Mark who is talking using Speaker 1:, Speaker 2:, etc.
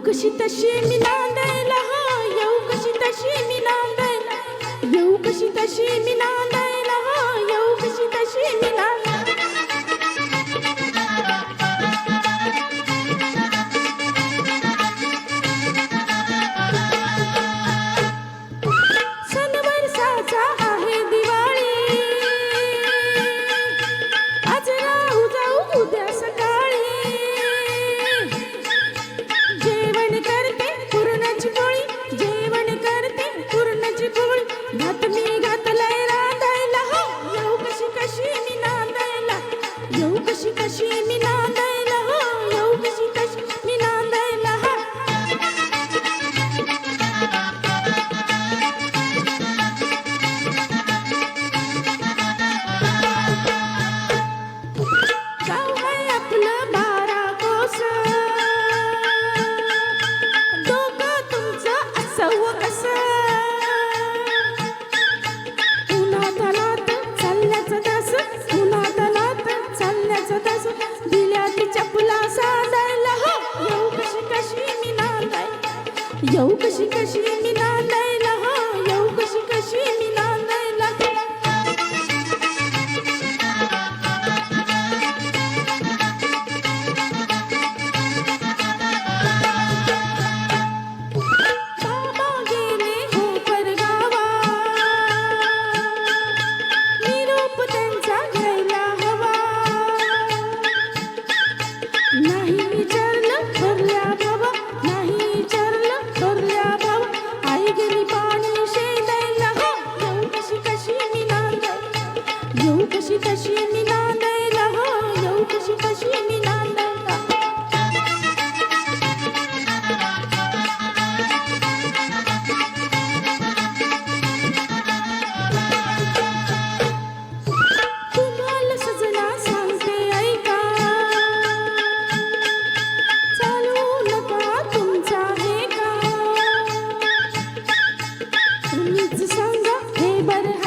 Speaker 1: कशी तशी मी नांदायला हो, येऊ कशी तशी मी नांदायला, येऊ कशी तशी मी नांदायला हो, येऊ कशी तशी मी नांदायला. सण वर्षाचा आहे दिवाळी, आज राहू जाऊ उद्या सकाळी. जेवण करते पुरणाची पोळी, जेवण करते पुरणाची पोळी, भात मी घातलाय रांधायला हो, येऊ कशी कशी मी नांदायला, येऊ कशी कशी मी नांदायला हो, येऊ कशी कशी मी नांदायला हो. गाव आहे आपलं 12 कोस, डोकं तुमचं असावं कसं. उन्हातानात चालल्याचं दास, उन्हातानात चालल्याचं दास, दिल्या ती चपला साधायला हो, येऊ कशी कशी मी नांदायला, येऊ कशी कशी मी नांदायला हो, येऊ कशी कशी मी नांदायला. बाबा गेले हो परगावा, निरोप त्यांचा घ्यायला हवा. नाही विचारलं थोरल्या भावा, नाही विचारलं थोरल्या भावा, आई गेली पाणी शेंदायला हो, येऊ कशी कशी मी नांदायला, येऊ कशी कशी मी नांदायला हो, येऊ कशी कशी मी नांदायला. तुम्हाला सजना सांगते ऐका, चालू नका तुमचा हे का, तुम्हीच सांगा हे बरं